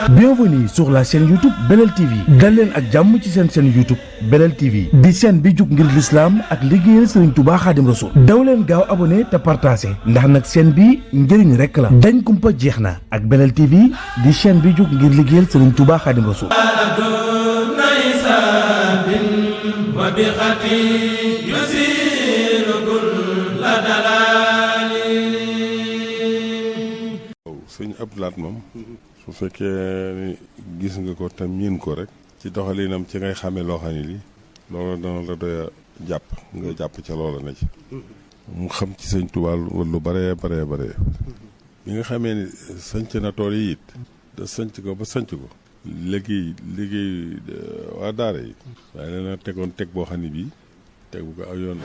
Bienvenue sur la chaîne YouTube Belel TV dal leen ak jàmm ci seen chaîne YouTube Belel TV di chaîne bi jug ngir l'islam ak liggéeyal Serigne Touba Khadim Rassoul daw leen gaaw abonné te partagé ndax nag chaîne bi njëriñ rek la dañ kumpa jeex na ak Belel TV di chaîne bi jug ngir liggéeyal Serigne Touba Khadim Rassoul. sëñ Abdou Lahad moom su fekkee gis nga ko te miin ko rek ci doxalinam ci ngay xamee loo xam ne lii loolu dana la doy jàpp nga jàpp ca loola na ci mu xam ci sëñ Tuubaa lu bare bi nga xamee ni sanc na tool yi it da sanc ko ba sanc ko liggéey waa daara yi waaye nee na tegoon teg boo xam ne bii teg bu ko aw yoon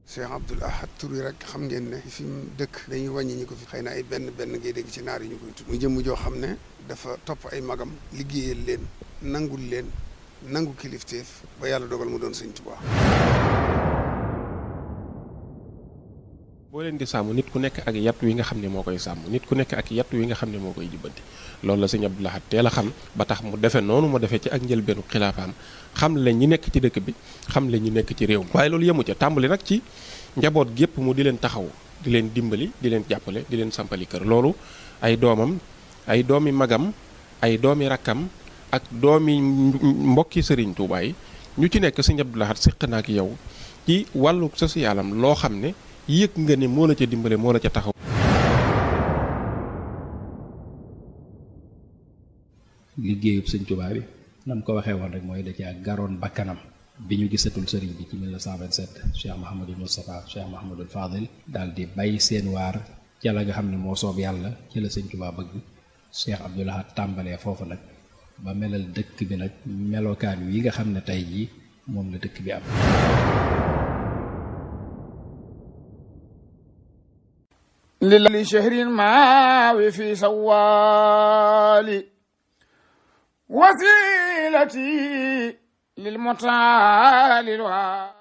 Cheikh Abdoul Ahad tur yi rek xam ngeen ne fi mu dëkk dañuy wàññi ñi ko fi xëy na ay benn ngay dégg ci naar yi ñu koy tudd muy jëmm joo xam ne dafa topp ay magam liggéeyal leen nangul leen nangu kilifteef ba yàlla dogal mu doon Sëñ Tuubaa. boo leen di sàmm nit ku nekk ak yat wi nga xam ne moo koy sàmm nit ku nekk ak yat wi nga xam ne moo koy jubbanti loolu la Sëñ Abdoul Ahad teel a xam ba tax mu defee noonu mu defee ci ak njëlbeenu xilaafaam xam le ñi nekk ci dëkk bi xam le ñi nekk ci réew mi waaye loolu yemu ca tàmbali nag ci njaboot gépp mu di leen taxaw di leen dimbali di leen jàppale di leen sampali kër loolu ay doomam ay doomi magam ay doomi rakkam ak doomi mbokki Sëriñ Tuubaa yi ñu ci nekk Sëñ Abdoul Ahad séq na ak yow ci wàllu socialam loo xam ne yëg nga ne moo la ca dimbale moo la ca taxaw. liggéeyub Sëñ Tuubaa bi nam ko waxee woon rek mooy da caa garoon bakkanam bi ñu gisatul sëriñ bi ci 1927 Cheikh Mouhamadul Moustapha Cheikh Mouhamadul Fadil daal di bay seen waar ca la nga xam ne moo soob yàlla ci la Sëñ Tuubaa bëgg Cheikh Abdoul Ahad tàmbalee foofu nag ba melal dëkk bi nag melokaan wi nga xam ne tey jii moom la dëkk bi am. li shahrin maawi fi sawaali wasilati lil mutaalil waa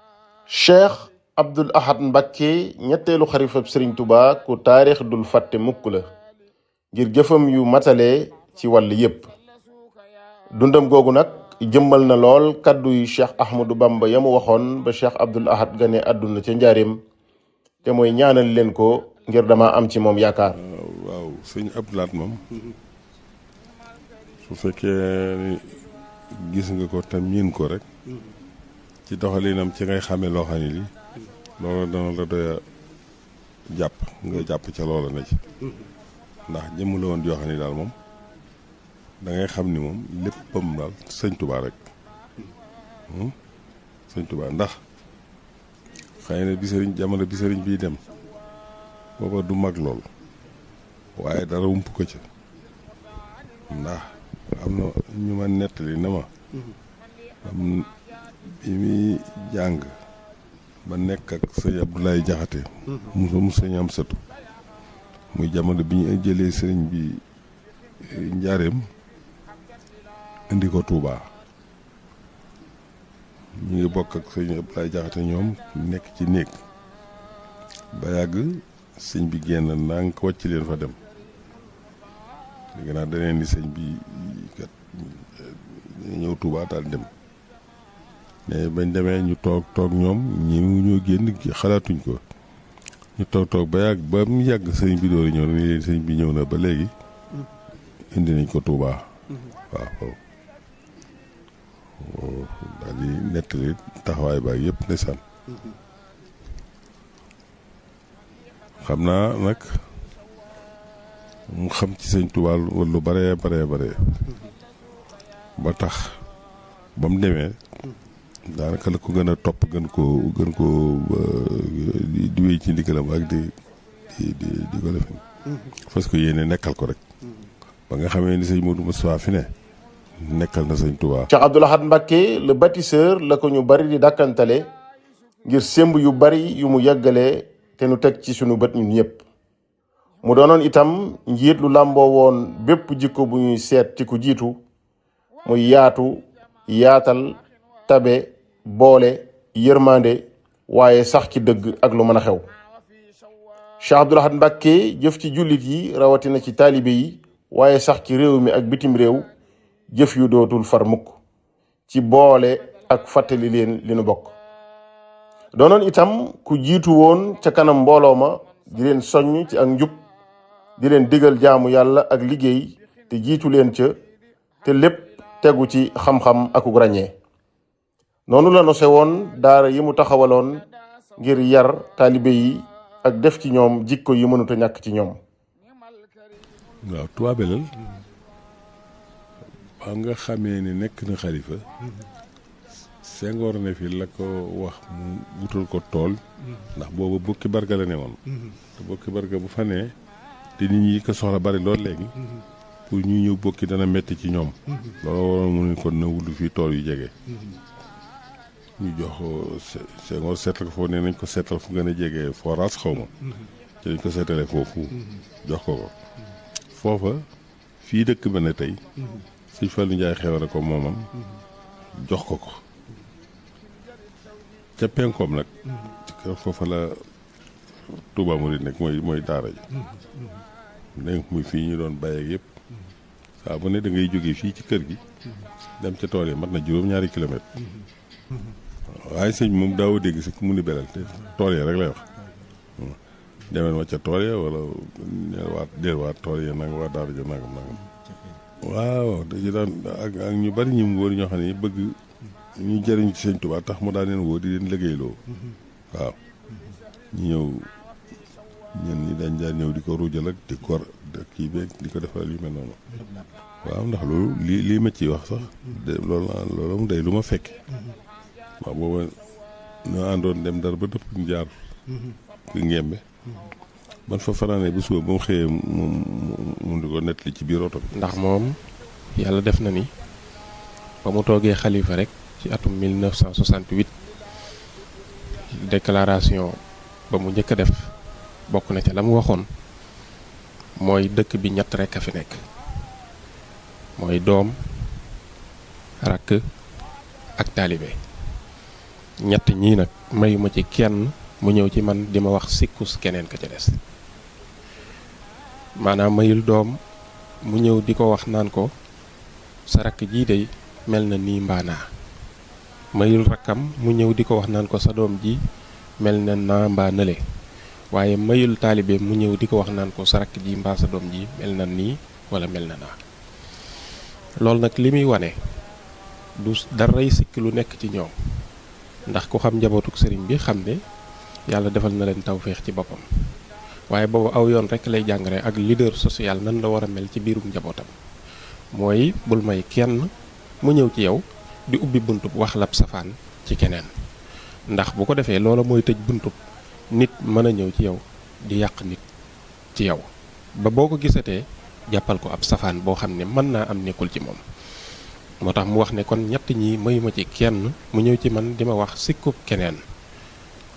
Cheikh Abdoul Ahad Mbacké ñetteelu xarifab Sëriñ Tuubaa ku taarix dul fàtte mukk la ngir jëfam yu matale ci wàll yépp dundam googu nag jëmmal na lool kàddu yu Cheikh Ahmadou Bamba yamu waxoon ba Cheikh Abdoul Ahad gane àdduna ca njaareem te mooy ñaanal leen ko ngir dama am ci moom yaakaar. waaw sëñ Abdou Lahad moom su fekkee gis nga ko te miin ko rek ci doxalinam ci ngay xamee loo xam ne lii loolu dana la doy jàpp nga jàpp ca loola na ci ndax jëmm la woon yoo xam ne daal moom da ngay xam ni moom léppam daal Sëñ Tuubaa rek Sëñ Tuubaa ndax xëy na jamono bi sëriñ bii dem booba du mag lool waaye dara wump ko ca ndax am na ñu ma nettali na ma am bi muy jàng ba nekk ak sëñ Abdoulaye Jaxate mu sëñ am sëtu muy jamono bi ñu jëlee sëriñ bi njaareem indi ko Touba ñu ngi bokk ak sëñ Abdoulaye Jaxate ñoom nekk ci néeg ba yàgg sëñ bi génn naa nga ko wàcc leen fa dem léegi nag daneen ni sëñ bi kat ñëw Touba daal dem mais bañ demee ñu toog ñoom ñi ñoo génn xalaatuñ ko ñu toog ba yàgg ba mu yàgg sëñ bi door ñëw ni leen sëñ bi ñëw na ba léegi indi nañ ko Touba waaw daal di nettali taxawaay baag yëpp ndeysaan xam naa nag mu xam ci Sëñ Tuubaa lu bare ba tax ba mu demee daanaka la ko gën a topp gën koo di wéy ci ndigalam ak di ko def parce que yéene nekkal ko rek ba nga xamee ni sëñ Modou Moustapha fi ne nekkal na Sëñ Tuubaa. Cheikh Abdoul Ahad Mbacké le bâtisseur la ko ñu bari di dàkkantale ngir sémb yu bari yu mu yàggalee te nu teg ci sunu bët ñun ñëpp mu doonoon itam njiit lu làmboo woon bépp jikko bu ñuy seet ci ku jiitu muy yaatu yaatal tabe boole yërmande waaye sax ci dëgg ak lu mën a xew Cheikh Abdoul Ahad Mbacké jëf ci jullit yi rawatina ci taalibe yi waaye sax ci réew mi ak bitim réew jëf yu dootul far mukk ci boole ak fàttali leen li nu bokk. doonoon itam ku jiitu woon ca kanam mbooloo ma di leen soññ ci ak njub di leen digal jaamu yàlla ak liggéey te jiitu leen ca te lépp tegu ci xam-xam akuk ràññee. noonu la nose woon daara yi mu taxawaloon ngir yar taalibe yi ak def ci ñoom jikko yi mënut a ñàkk ci ñoom. waaw Touba Belel ba nga xamee ne nekk na xalifa Senghor ne fi la ko wax mu wutal ko tool ndax boobu bukki barga la ne woon te bukki barga bu fa ne te nit ñi ko soxla bari lool léegi pour ñu ñëw bokki dana metti ci ñoom loolu waroon mu ne kon na wulu fii tool yu jege ñu jox Senghor seetal ko foofu ne nañ ko seetal fu gën a jege forage xaw ma ci lañ ko seetalee foofu jox ko foofa fii dëkk ba ne tey Sëñ Fallu Njaay xeware ko moomam jox ko ca penkoom nag ci kër foofa la Touba Mouride nekk mooy daara ji dégg muy fii ñu doon bàyyi ak yëpp saa bu ne da ngay jógee fii ci kër gi dem ca tool yi mat na juróom-ñaari kilomètre waaye sëñ moom daaw dégg si mu ni Belel te tool yi rek lay wax demeen ma ca tool ya wala waa tool ya nag waa daara ja nangam waaw dañu daan ak ñu bari ñu mu wóor ñoo xam ne bëgg ñu jëriñ ci sëñ Tuubaa tax mu daan leen woo di leen liggéeyloo waaw ñu ñëw ñen ñi dañ daan ñëw di ko ruujal ak di ko kii beeg di ko defal yu mel noonu waaw ndax loolu lii ma ciy wax sax loolu mu day lu ma fekke waaw booba ñoo àndoon dem dara ba dëpp ñu jaar ku ngembe man fa fanaane bu suba ba mu xëyee mu di ko nettali ci biir oto bi ndax moom yàlla def na ni ba mu toogee xalifa rek ci atum 1968 déclaration ba mu njëkk a def bokk na ca la mu waxoon mooy dëkk bi ñett rekk a fi nekk mooy doom rakk ak taalibe ñett ñii nag mayuma ci kenn mu ñëw ci man di ma wax sikkus keneen ka ca des maanaam mayul doom mu ñëw di ko wax naan ko sa rakk jii de mel na nii mbaanaa mayul rakkam mu ñëw di ko wax naan ko sa doom ji mel na naa mbaa nële waaye mayul taalibe mu ñëw di ko wax naan ko sa rakk ji mbaa sa doom ji mel na nii wala mel na naa loolu nag li muy wane du daray sikk lu nekk ci ñoom ndax ku xam njabootuk sëriñ bi xam ne yàlla defal na leen tawféex ci boppam waaye boobu aw yoon rek lay jàngale ak leader social nan la war a mel ci biirum njabootam mooy bul may kenn mu ñëw ci yow di ubbi buntub wax lab safaan ci keneen ndax bu ko defee loola mooy tëj buntub nit mën a ñëw ci yow di yàq nit ci yow ba boo ko gisatee jàppal ko ab safaan boo xam ne mën naa am nekkul ci moom moo tax mu wax ne kon ñett ñi mayuma ci kenn mu ñëw ci man di ma wax sikkub keneen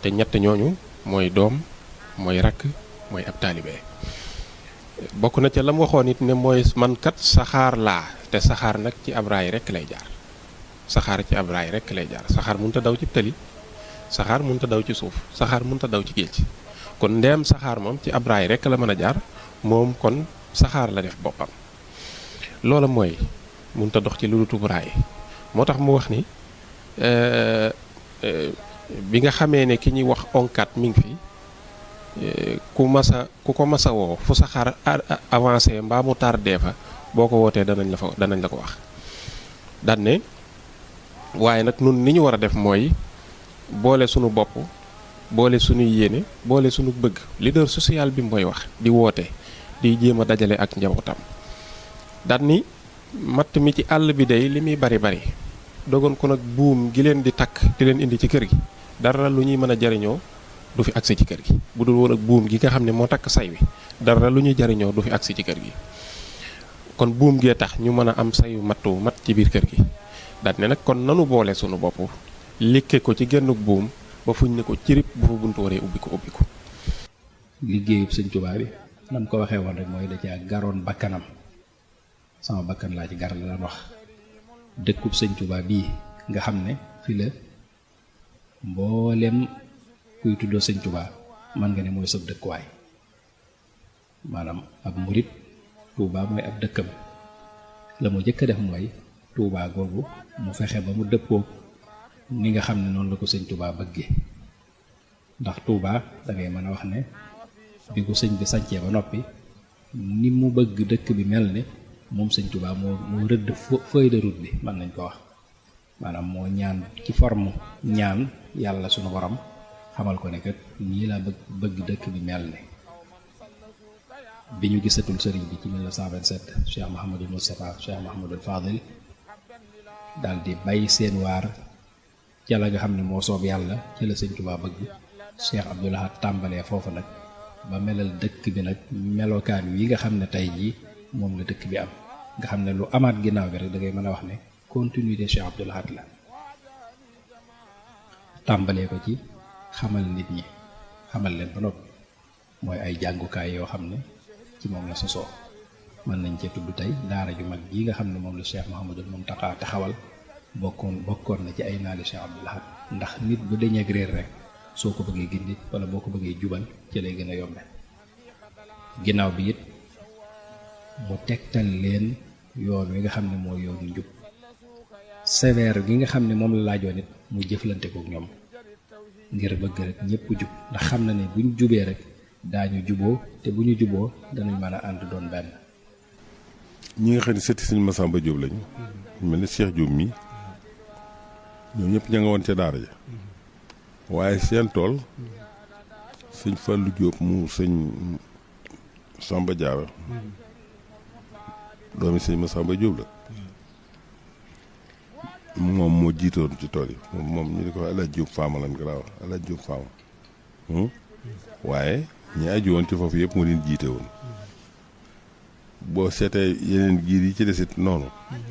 te ñett ñooñu mooy doom mooy rakk mooy ab taalibe bokk na ca la mu waxoon it ne mooy man kat saxaar laa te saxaar nag ci ab raay rekk lay jaar saxaar ci ab raay rekk lay jaar saxaar mënut a daw ci tali saxaar mënut a daw ci suuf saxaar mënut a daw ci géej kon ndeem saxaar moom ci ab raay rekk la mën a jaar moom kon saxaar la def boppam loola mooy mënut a dox ci lu dul raay moo tax mu wax ni bi nga xamee ne ki ñuy wax onkat mi ngi fi ku ko masa woo fu saxaar avancé mbaa mu tardé fa boo ko wootee danañ la ko wax daan ne waaye nag nun ni ñu war a def mooy boole sunu bopp boole sunuy yéene boole sunu bëgg leader social bi mooy wax di woote di jéem a dajale ak njabootam daan ni matt mi ci àll bi day li muy bari bari dogoon ko nag buum gi leen di takk di leen indi ci kër gi dara lu ñuy mën a jariñoo du fi agsi ci kër gi bu dul woon ak buum gi nga xam ne moo takk say wi dara lu ñuy jariñoo du fi agsi ci kër gi kon buum gee tax ñu mën a am sayu mat ci biir kër gi daal ne nag kon nanu boole sunu bopp likke ko ci gennuk buum ba fuñ ne ko cirib bu fa buntu waree ubbi ko liggéeyub sëñ Tuubaa bi nam ko waxee woon rek mooy da caa garoon bakkanam sama bakkan laa ci gar la daan wax dëkkub sëñ Tuubaa bii nga xam ne fi la mboolem kuy tuddoo sëñ Tuubaa man nga ne mooy sab dëkkuwaay maanaam ab murit Touba mooy ab dëkkam. la mu jëkk a def mooy Touba googu mu fexe ba mu dëppoo ni nga xam ne noonu la ko sëñ Touba bëggee ndax Touba da ngay mën a wax ne bi ko sëñ bi sancee ba noppi ni mu bëgg dëkk bi mel ne moom sëñ Touba moo rëdd feuille de route bi mën nañ ko wax maanaam moo ñaan ci forme ñaan yàlla sunu borom xamal ko ne kat nii laa bëgg dëkk bi mel ne bi ñu gisatul sëriñ bi ci 1927 Cheikh Mouhamadul Moustapha Cheikh Mouhamadul Fadil daal di bay seen waar ca la nga xam ne moo soob yàlla ci la sëñ Touba bëgg Cheikh Abdoul Ahad tàmbalee foofu nag ba melal dëkk bi nag melokaan wi nga xam ne tey jii moom la dëkk bi am nga xam ne lu amaat ginnaaw bi rek da ngay mën a wax ne continuité Cheikh Abdoul Ahad la tàmbalee ko ci xamal nit ñi xamal leen ba noppi mooy ay jàngukaay yoo xam ne ci moom la sosoo mën nañ cee tudd tey daara ju mag ji nga xam ne moom la Cheikh Mouhamadul Mountakha taxawal bokkoon na ci ay naali Cheikh Abdoul Ahad ndax nit bu deñee ak réer rek soo ko bëggee gindi wala boo ko bëggee jubal ci lay gën a yombe ginnaaw bi it mu tegtal leen yoon wi nga xam ne mooy yoonu njub sévère gi nga xam ne moom la laajoon it mu jëflante ko ñoom ngir bëgg rek ñëpp jub ndax xam na ne buñ jubee rek daañu juboo te bu ñu juboo danañ mën a ànd doon benn. ñi nga xam ne sëti sëñ Massamba Diop lañu mel ni Cheikh Diop mi ñoom ñëpp ña nga woon ca daara ja waaye seen tool sëñ Fallou Diop mu sëñ Samba Diarra doomi sëñ Massamba Diop la moom moo jiitoon ci tool yi moom ñu di ko wax El Hadj Diop Fama lan garaaw El Hadj Diop Fama waaye ñi aju woon ci foofu yëpp mu leen jiite woon boo seetee yeneen giir yi ci desit noonu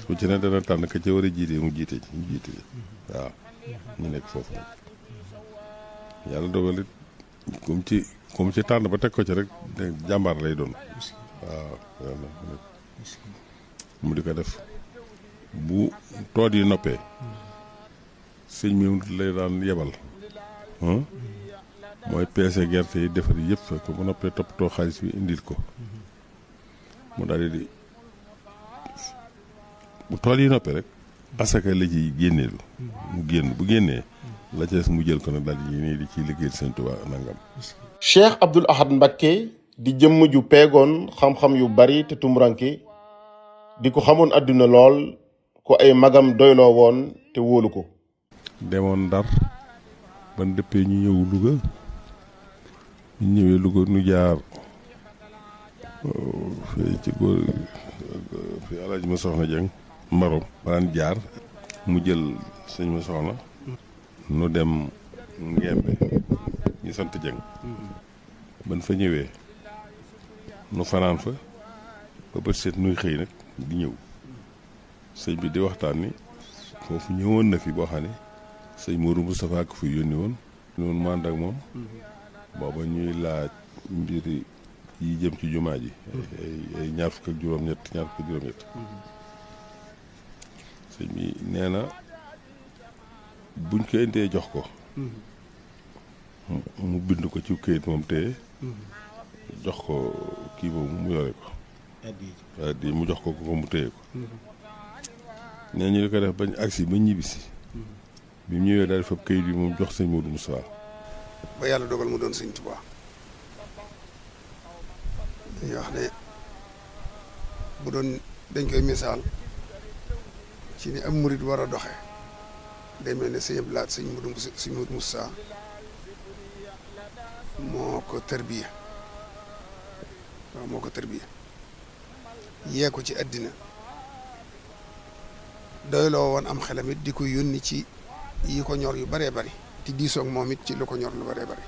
ku ci ne dana tànn ka ca war a jiite mu jiite ci waaw ñu nekk foofu nag yàlla dogal it comme ci tànn ba teg ko ci rek jàmbaar lay doon waaw mu di ko def bu tool yi noppee sëñ mi lay daan yebal mooy peese gerte yi defar yëpp fekk bu noppee toppatoo xaalis bi indil ko mu daal di bu tool yi noppee rek asaka la ci génneelu mu génn bu génnee la ca des mu jël ko nag daal di nii di ciy liggéeyal sëñ Tuubaa nangam. Cheikh Abdoul Ahad Mbacké di jëmm ju peegoon xam-xam yu bari te tumuranke di ko xamoon àdduna lool ko ay magam doyloo woon te wóolu ko. demoon Ndar ban dëppee ñu ñëw Louga ñu ñëwee Louga nu jaar fii ci góor fi Alaaji ma soxna Jeng Marom daan jaar mu jël sëñ ma soxna nu dem Ngembe ñu sant Jeng ban fa ñëwee nu fanaan fa ba bët seet nuy xëy nag di ñëw sëñ bi di waxtaan ni foofu ñëwoon na fi boo xam ne sëñ Mourou Moustapha ko fi yónni woon noonu mu ànd ak moom booba ñuy laaj mbiri yi jëm ci jumaa ji ay ñaar fukk ak juróom-ñett sëñ bi nee na buñ ko indee jox ko mu bind ko ci këyit moom te jox ko kii boobu mu yore ko addi mu jox ko mu téye ko nee ñu di ko def bañ agsi ba ñibbisi bi mu ñëwee daal fab këyit bi moom jox sëñ Modou Moussa ba yàlla dogal mu doon sëñ Tuubaa dañuy wax ne bu doon dañ koy misaal ci ni am murid war a doxe day mel ne sëñ Abdou Lahad sëñ Modou Moussa moo ko tërbiya waaw moo ko tërbiya yee ko ci àddina doyloo woon am xelam it di ko yónni ci yi ko ñor yu baree bari te diisoog moom it ci lu ko ñor lu baree bari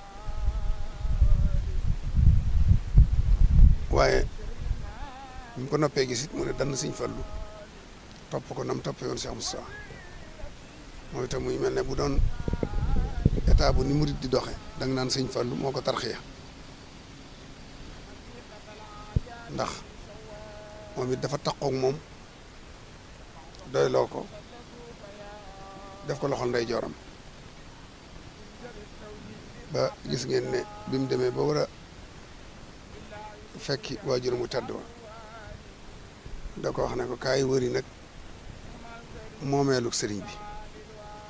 waaye ñu ko noppee gis it mu ne dann Sëñ Fallu topp ko nam toppee woon Cheikh Moussa mooy itam muy mel ne bu doon état bu ni murid di doxe da nga naan Sëñ Fallu moo ko tarxiya ndax moom it dafa taqoog moom doyloo ko def ko loxol ndey jooram ba gis ngeen ne bi mu demee ba war a fekki waajur mu tedd wa da ko wax ne ko kaay wëri nag moomeelu sëriñ bi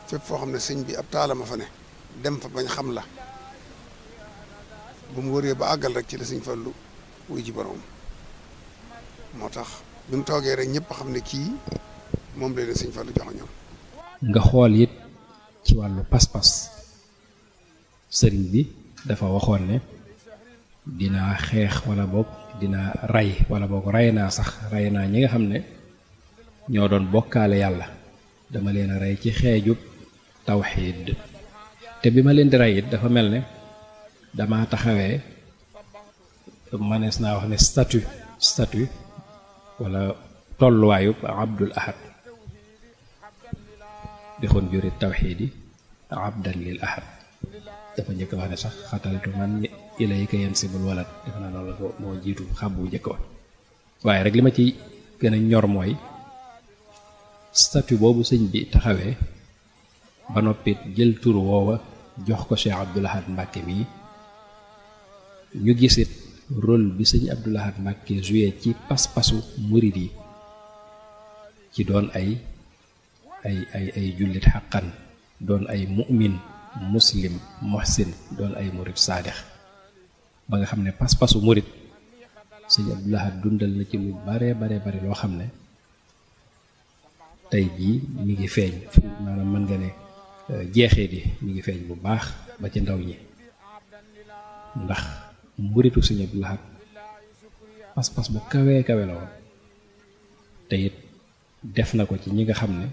fépp foo xam ne sëñ bi ab taalama fa ne dem fa bañ xam la bu mu wëree ba àggal rek ci la sëñ Fallu wuy ji borom moo tax bi mu toogee rek ñëpp xam ne kii moom la leen sëñ Fallu jox ñoom. nga xool it ci wàllu pas-pas sëriñ bi dafa waxoon ne dinaa xeex wala boog dinaa ray wala boog ray naa ñi nga xam ne ñoo doon bokkaale yàlla dama leen a rey ci xeejub tawxiid te bi ma leen di rey it dafa mel ne dama taxawee manees naa wax ne statut wala tolluwaayub Abdul Ahad dexoon jurit tawxiid yi abdan lil ahad dafa njëkk wax ne sax xataltu man ilayka yansibul walad defe naa noonu la ko moo jiitu xàbbu njëkk woon waaye rek li ma ci gën a ñor mooy statut boobu sëñ bi taxawee ba noppit jël tur woowa jox ko Cheikh Abdoul Ahad Mbacké mii ñu gisit rôle bi sëñ Abdoul Ahad Mbacké joué ci pas-pasu murid yi ci doon ay jullit xaqan doon ay mu'min muslim muhsin doon ay murid saadix ba nga xam ne pas-pasu murid sëñ Abdoul Ahad dundal na ci lu bare loo xam ne tey jii mi ngi feeñ maanaam mën nga ne jeexee di mi ngi feeñ bu baax ba ci ndaw ñi ndax mburitu sëñ Abdoul Ahad pas-pas bu kawe la woon te it def na ko ci ñi nga xam ne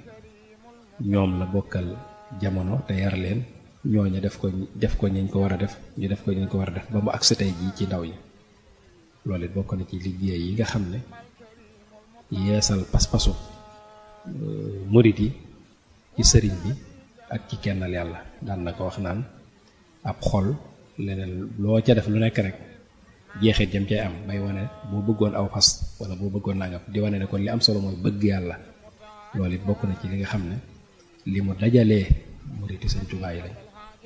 ñoom la bokkal jamono te yar leen ñooñu def ko ñañ ko war a def ñu def ko ñañ ko war a def ba mu agsi tey jii ci ndaw ñi loolu it bokk na ci liggéey yi nga xam ne yeesal pas-pasu murit yi ci sëriñ bi ak ci kennal yàlla daan na ko wax naan ab xol leneen loo ca def lu nekk rek jeexit jëm cay am bay wane boo bëggoon aw fas wala boo bëggoon nangam di wane ne kon li am solo mooy bëgg yàlla loolu it bokk na ci li nga xam ne li mu dajalee muriti Sëñ Tuubaa yi lañ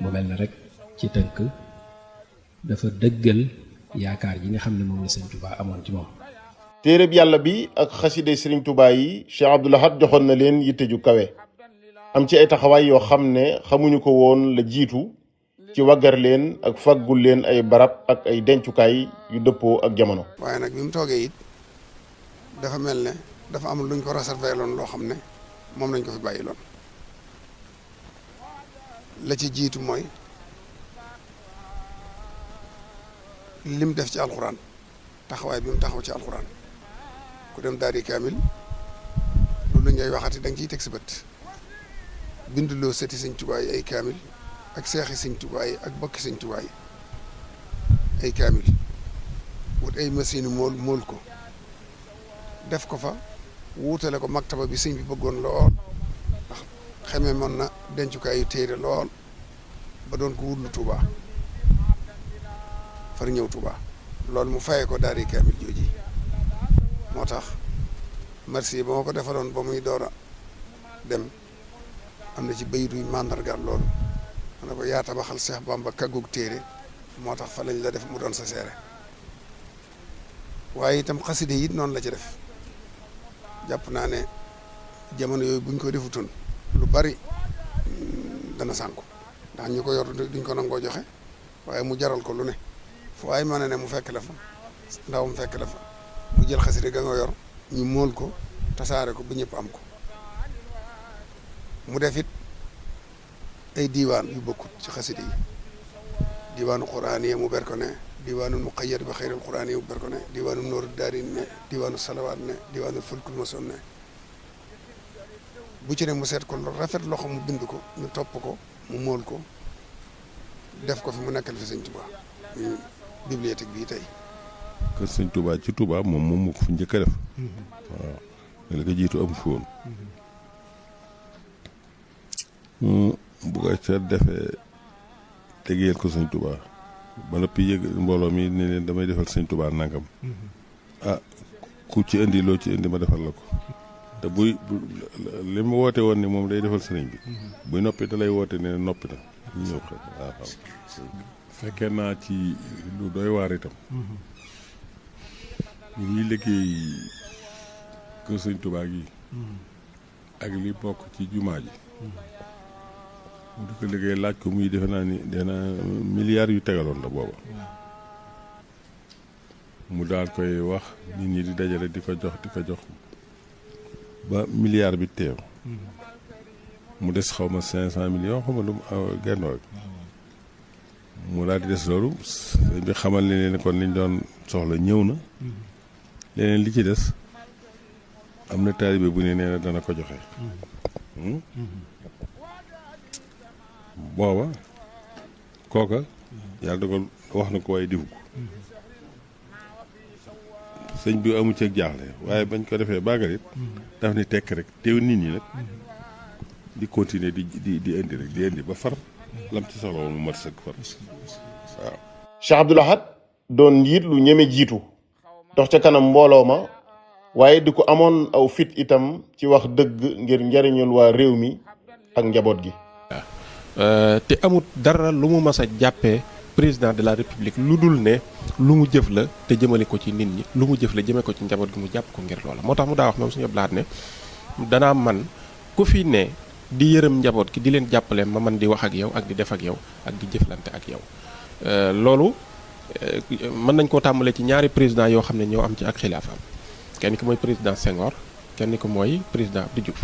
mu mel ne rek ci tënk dafa dëggal yaakaar yi nga xam ne moom la Sëñ Tuubaa amoon ci moom. téereb yàlla bi ak xaside Sëriñ Tuubaa yi Cheikh Abdoul Ahad joxoon na leen yitte ju kawe am ci ay taxawaay yoo xam ne xamuñu ko woon la jiitu ci waggar leen ak faggul leen ay barab ak ay dencukaay yu dëppoo ak jamono. waaye nag bi mu toogee it dafa mel ne dafa am luñ ko réservé loon loo xam ne moom lañ ko fi bàyyi loon la ci jiitu mooy lim def ci alxuraan taxawaay bi mu taxaw ci alxuraan ku dem daari kaamil loolu la ngay waxati da nga ciy teg sa bët binduloo seti Sëñ Tuubaa yi ay kaamil ak seexi Sëñ Tuubaa yi ak bokki Sëñ Tuubaa yi ay kaamil wut ay machine mool ko def ko fa wuutale ko maktaba bi sëñ bi bëggoon lool ndax xamee mën na dencukaay yu téere lool ba doon ko wutlu Touba far ñëw Touba loolu mu fayee ko daari kaamil jooji moo tax merci ba ma ko defaloon ba muy door a dem am na ci bayit yu màndargaal loolu ma ne ko yaa tabaxal Seex Bamba kaggug téere moo tax fa lañ la def mu doon sa seere waaye itam xaside yi noonu la ci def jàpp naa ne jamono yooyu buñ ko defutoon lu bari dana sànku ndax ñu ko yor duñ ko nangoo joxe waaye mu jaral ko lu ne fu waaye mën ne mu fekk la fa ndawam fekk la fa mu jël xaside ga nga yor ñu móol ko tasaare ko ba ñëpp am ko mu def it ay diiwaan yu bokkut ci xaside yi diiwaanu quraan yi mu ber ko ne diiwaanu muqayyad ba xayril quraan yi mu ber ko ne diiwaanu nooru daarin ne diiwaanu salawaat ne diiwaanu fulkul masoon ne bu ci ne mu seet ko rafet loxo mu bind ko ñu topp ko mu móol ko def ko fi mu nekkal fi Sëñ Tuubaa muy bibliothèque bii tey. kër Sëñ Tuubaa ci Tuubaa moom moo ko fi njëkk a def. waaw la ko jiitu amu fi woon. bu ko ca defee liggéeyal ko Sëñ Tuubaa ba noppi yëg mbooloo mi ne leen damay defal Sëñ Tuubaa nangam. ku ci indi loo ci indi ma defal la ko. te li mu woote woon ni moom day defal sëriñ bi. buy noppi da lay woote ne noppi na ñu ñëw xel waaw fekkee naa ci lu doy waar itam. ñu ngi liggéey kër sëñ Tuubaa gi ak li bokk ci jumaa ji mu di ko liggéey laaj ko muy defe naa ni dina milliards yu tegaloon la booba mu daal koy wax nit ñi di dajale di ko jox ba milliard bi teew mu des xaw ma 500 millions xaw ma lu genn rek mu daal di des loolu sëñ bi xamal ne leen kon liñ doon soxla ñëw na leneen li ci des am na taalibe bu ne nee na dana ko joxe booba kooka yàlla dogal wax na ko waaye difu ko sëñ bi amu ci ak jaaxle waaye bañ ko defee bàggalit daf ni tekk rek teew nit ñi nag di continuer di indi rek di indi ba far lam ci soxla woon mu mat sëkk far waaw. Cheikh Abdoul Ahad doon njiit lu ñeme jiitu dox ca kanam mbooloo ma waaye di ko amoon aw fit itam ci wax dëgg ngir njariñul waa réew mi ak njaboot gi. te amut dara lu mu mas a jàppee président de la république lu dul ne lu mu jëf la te jëmale ko ci nit ñi lu mu jëf la jëme ko ci njaboot gi mu jàpp ko ngir loola moo tax mu daa wax moom suñu blaat ne danaa man ku fi ne di yërëm njaboot gi di leen jàppale ma man di wax ak yow ak di def ak yow ak di jëflante ak yow loolu mën nañ koo tàmbalee ci ñaari président yoo xam ne ñoo am ci ak xilaafaam kenn ki mooy président Senghor kenn ki mooy président Abdou Diouf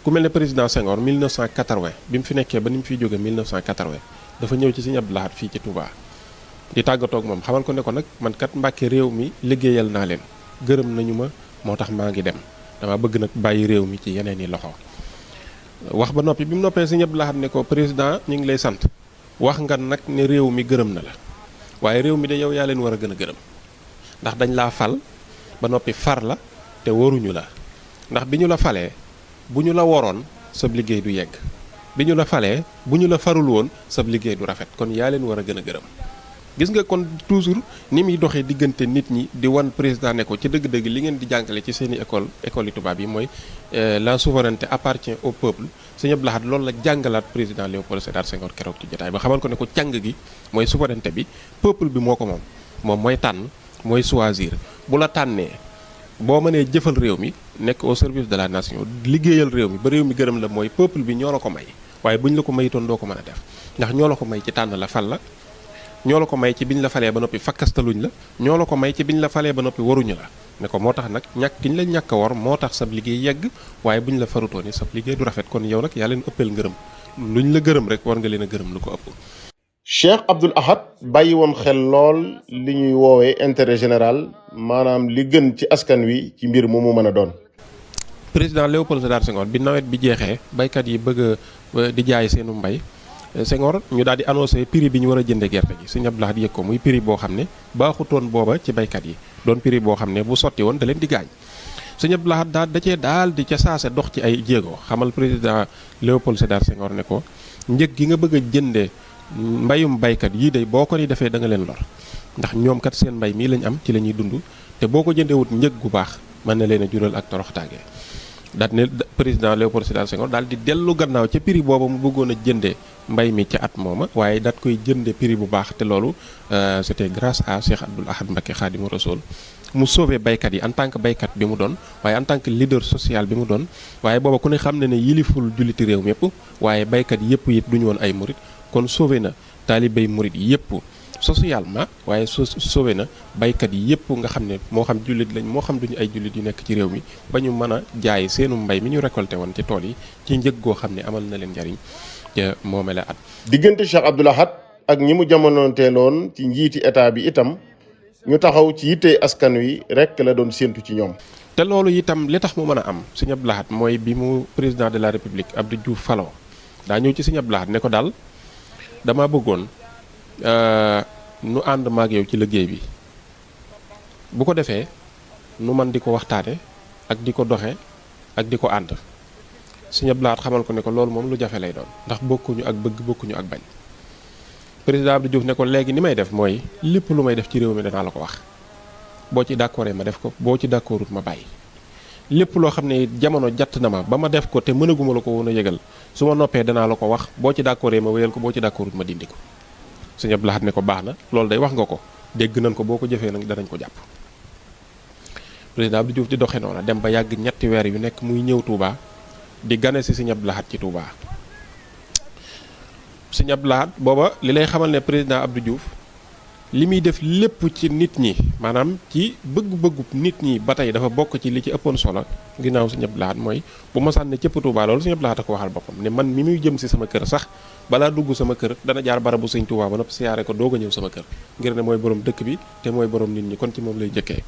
ku mel ne président Senghor 1980 bi mu fi nekkee ba ni mu fiy jóge 1980 dafa ñëw ci Sëñ Abdou Lahad fii ci Touba di tàggatoo ak moom xamal ko ne ko nag man kat Mbàkke réew mi liggéeyal naa leen gërëm nañu ma moo tax maa ngi dem dama bëgg nag bàyyi réew mi ci yeneen i loxo wax ba noppi bi mu noppee Sëñ Abdou Lahad ne ko président ñu ngi lay sant wax nga nag ne réew mi gërëm na la waaye réew mi de yow yaa leen war a gën a gërëm ndax dañ laa fal ba noppi far la te waruñu la ndax bi ñu la falee bu ñu la waroon sab liggéey du yegg bi ñu la falee bu ñu la farul woon sab liggéey du rafet kon yaa leen war a gën a gërëm gis nga kon toujours ni muy doxee diggante nit ñi di wan président ne ko ci dëgg-dëgg li ngeen di jàngale ci seeni école yi tubaab yi mooy la souveraineté appartient au peuple Sëñ Abdou Lahad loolu la jàngalaat président Léopold Sédar Senghor keroog ci jotaay ba xamal ko ne ko càng gi mooy souveraineté bi peuple bi moo ko moom mooy tànn mooy choisir bu la tànnee boo mënee jëfal réew mi nekk au service de la nation liggéeyal réew mi ba réew mi gërëm la mooy peuple bi ñoo la ko may waaye buñ la ko mayitoon doo ko mën a def ndax ñoo la ko may ci tànn la fal la ñoo la ko may ci biñ la falee ba noppi fakkastaluñ la ñoo la ko may ci biñ la falee ba noppi waruñu la ne ko moo tax nag ñàkk giñ la ñàkk a war moo tax sab liggéey yegg waaye buñ la farutoo ni sab liggéey du rafet kon yow nag yaa leen ëppeel ngërëm luñ la gërëm rek war nga leen a gërëm lu ko ëpp. Cheikh Abdoul Ahad bàyyi woon xel lool li ñuy woowee intérêt général maanaam li gën ci askan wi ci mbir mu mën a doon. président Léopold Sédar Senghor bi nawet bi jeexee baykat yi bëgg di jaay seenu mbay Senghor ñu daal di annoncé prix bi ñu war a jënde gerte gi Sëñ Abdou Lahad yëg ko muy prix boo xam ne baaxutoon booba ci baykat yi doon prix boo xam ne bu sotti woon da leen di gaañ Sëñ Abdou Lahad daal di ca saase dox ci ay jéego xamal président Léopold Sédar Senghor ne ko njëg gi nga bëgg a jëndee mbayum baykat yii de boo ko ni defee da nga leen lor ndax ñoom kat seen mbay mii lañ am ci la ñuy dund te boo ko jëndewut njëg gu baax mën na leen a jural ak toroxtaange daal ne président Léopold Sédar Senghor daal di dellu gannaaw ca prix booba mu bëggoon a jëndee mbay mi ca at mooma waaye daat koy jënde prix bu baax te loolu c'était grâce à Cheikh Abdoul Ahad Mbacké Khadimou Rassoul mu sauvé baykat yi en tant que baykat bi mu doon waaye en tant que leader social bi mu doon waaye booba ku ne xam ne ne yiliful julliti réew mi yëpp waaye baykat yëpp it duñu woon ay murit kon sauvé na taalibey murit yëpp socialement waaye sauvé na baykat yi yëpp nga xam ne moo xam jullit lañ moo xam duñu ay jullit yu nekk ci réew mi ba ñu mën a jaay seenu mbay mi ñu récolté woon ci tool yi ci njëg goo xam ne amal na leen njariñ ca moomele at. diggante Cheikh Abdoul Ahad ak ñi mu jamonoonteeloon ci njiiti état bi itam ñu taxaw ci yitte askan wi rek la doon séentu ci ñoom. te loolu itam li tax mu mën a am Sëñ Abdou Lahad mooy bi mu président de la république Abdou Diouf faloo daa ñëw ci Sëñ Abdou Lahad ne ko daal dama bëggoon nu ànd maag yow ci liggéey bi bu ko defee nu man di ko waxtaane ak di ko doxe ak di ko ànd Sëñ Abdou Lahad xamal ko ne ko loolu moom lu jafe lay doon ndax bokkuñu ak bëgg bokkuñu ak bañ président Abdou Diouf ne ko léegi ni may def mooy lépp lu may def ci réew mi danaa la ko wax boo ci d'accordé ma def ko boo ci d'accordut ma bàyyi lépp loo xam ne jamono jatt na ma ba ma def ko te mënaguma la ko woon a yëgal su ma noppee danaa la ko wax boo ci d'accordé ma wéyal ko boo ci d'accordut ma dindi ko Sëñ Abdou Lahad ne ko baax na loolu day wax nga ko dégg nañ ko boo ko jëfee nag danañ ko jàpp président Abdou Diouf di doxe noona dem ba yàgg ñetti weer yu nekk muy ñëw Touba di gane si Sëñ Abdou Lahad ci Touba. Sëñ Abdou Lahad booba li lay xamal ne président Abdou Diouf li muy def lépp ci nit ñi maanaam ci bëgg-bëggu nit ñi ba tey dafa bokk ci li ci ëppoon solo ginnaaw Sëñ Abdou Lahad mooy bu ma sànne cëpp Touba loolu Sëñ Abdou Lahad a ko waxal boppam ne man mi muy jëm si sama kër sax balaa dugg sama kër dana jaar barabu Sëñ Touba ba noppi siyaare ko doog a ñëw sama kër ngir ne mooy borom dëkk bi te mooy borom nit ñi kon ci moom lay jëkkee.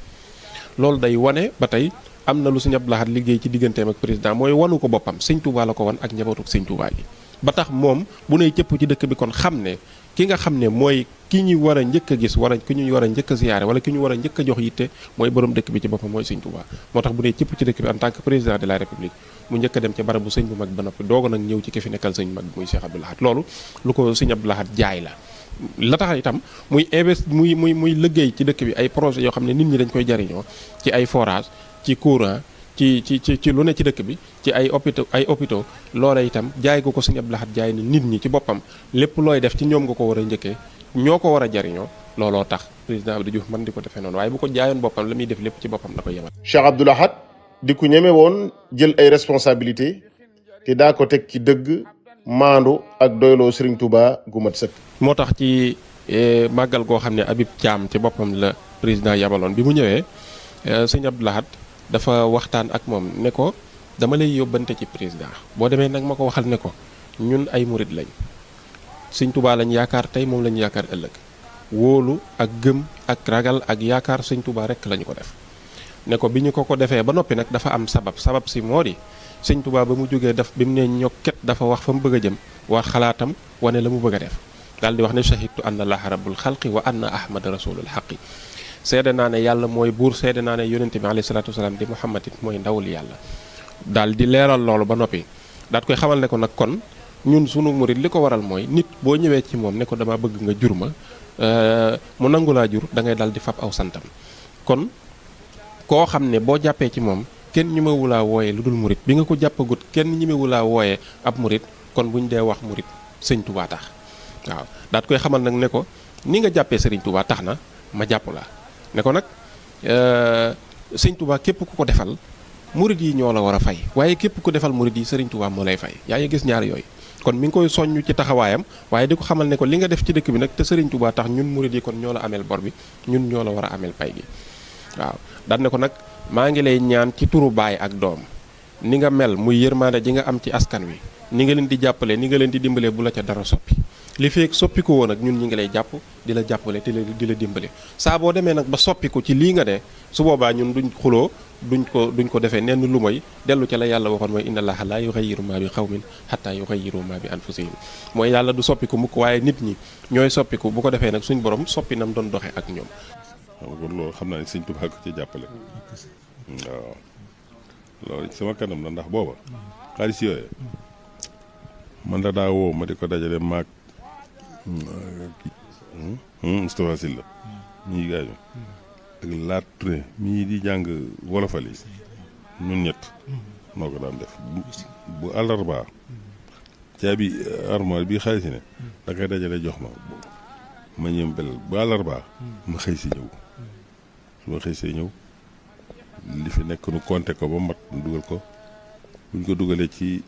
loolu day wane ba tey am na lu Sëñ Abdou Lahad liggéey ci digganteem ak président mooy wanu ko boppam Sëñ Touba la ko wan ak njabootu Sëñ Touba gi ba tax moom bu nay cëpp ci dëkk bi kon xam ne ki nga xam ne mooy ki ñu war a njëkk a gis wala ki ñu war a njëkk a ziyaare wala ki ñu war a njëkk a jox yitte mooy borom dëkk bi ci boppam mooy Sëñ Touba moo tax bu nee cëpp ci dëkk bi en tant que président de la république mu njëkk a dem ca barabu sëñ bu mag ba noppi dooga nag ñëw ci ki fi nekkal sëñ mag muy Cheikh Abdou Lahad loolu lu ko Sëñ Abdou Lahad jaay la tax itam muy muy liggéey ci dëkk bi ay projet yoo xam ne nit ñi dañ koy jariñoo ci ay forage ci courant ci lu ne ci dëkk bi ci ay hôpitaux loola itam jaay ko Sëñ Abdou Lahad jaay ni nit ñi ci boppam lépp looy def ci ñoom nga ko war a njëkkee ñoo ko war a jariñoo looloo tax président Abdou Diouf man di ko defee noonu waaye bu ko jaayoon boppam la muy def lépp ci boppam la ko yemal. Cheikh Abdou Lahad di ku ñeme woon jël ay responsabilité te daa ko teg ci dëgg maandu ak doyloo Serigne Touba gu mat sëkk. moo tax ci màggal goo xam ne Habib Thiam ci boppam la président yabaloon bi mu ñëwee Sëñ Abdou Lahad dafa waxtaan ak moom ne ko dama lay yóbbante ci président boo demee nag ma ko waxal ne ko ñun ay murit lañ Sëñ Touba lañ yaakaar tey moom lañ yaakaar ëllëg wóolu ak gëm ak ragal ak yaakaar Sëñ Touba rek lañu ko def ne ko bi ñu ko defee ba noppi nag dafa am sabab si moo di Sëñ Touba ba mu jógee daf bi mu ne ñokket dafa wax fa mu bëgg a jëm wax xalaatam wane la mu bëgg a def daal di wax ne shahidtu anna allaha rabbul xalqi wa anna ahmada rasulul xaqi seede naa ne yàlla mooy buur seede naa ne yonente bi alayhi salaatu wasalaam di Muhammad it mooy ndawul yàlla daal di leeral loolu ba noppi daat koy xamal ne ko nag kon ñun sunu murit li ko waral mooy nit boo ñëwee ci moom ne ko dama bëgg nga jur ma mu nangu laa jur da ngay daal di fab aw santam kon koo xam ne boo jàppee ci moom kenn ñemewulaa wooyee lu dul murit bi nga ko jàppagut kenn ñemewulaa wooyee ab murit kon buñ dee wax murit Sëñ Touba tax waaw daat koy xamal nag ne ko ni nga jàppee Sëriñ Touba tax na ma jàpp la ne ko nag Sëñ Touba képp ku ko defal murit yi ñoo la war a fay waaye képp ku defal murit yi Sëriñ Touba moo lay fay yaa ngi gis ñaar yooyu kon mi ngi koy soññ ci taxawaayam waaye di ko xamal ne ko li nga def ci dëkk bi nag te Sëriñ Touba tax ñun murit yi kon ñoo la ameel bor bi ñun ñoo la war a ameel pay gi waaw daan ne ko nag maa ngi lay ñaan ci turu baay ak doom ni nga mel muy yërmaande ji nga am ci askan wi ni nga leen di jàppale ni nga leen di dimbalee bu la ca dara soppi li feek soppiku woon nag ñun ñi ngi lay jàpp di la jàppale te di la dimbale saa boo demee nag ba soppiku ci lii nga ne su boobaa ñun duñ xuloo duñ ko defee nenn lu mooy dellu ca la yàlla waxoon mooy inna allaha la yughayyiru ma bi qawmin hatta yughayyiru ma bi anfusihim mooy yàlla du soppiku mukk waaye nit ñi ñooy soppiku bu ko defee nag suñ borom soppi nam doon doxee ak ñoom. xam nga loolu xam naa ne Sëñ Tuubaa ko ci jàppale waaw loolu sama kanam la ndax booba xaalis yooyu man la daa woo ma di ko dajale maag Moustapha Sylla ñii gaañu ak Laat Touré mii di jàng wolofal yi ñun ñett noo ko daan def bu àllarba caabi armoire bi xaalis ne da koy dajale jox ma ñëw belal bu àllarba ma xëy si ñëw su ma xëy see ñëw li fi nekk nu compté ko ba mat nu dugal ko buñ ko dugalee ci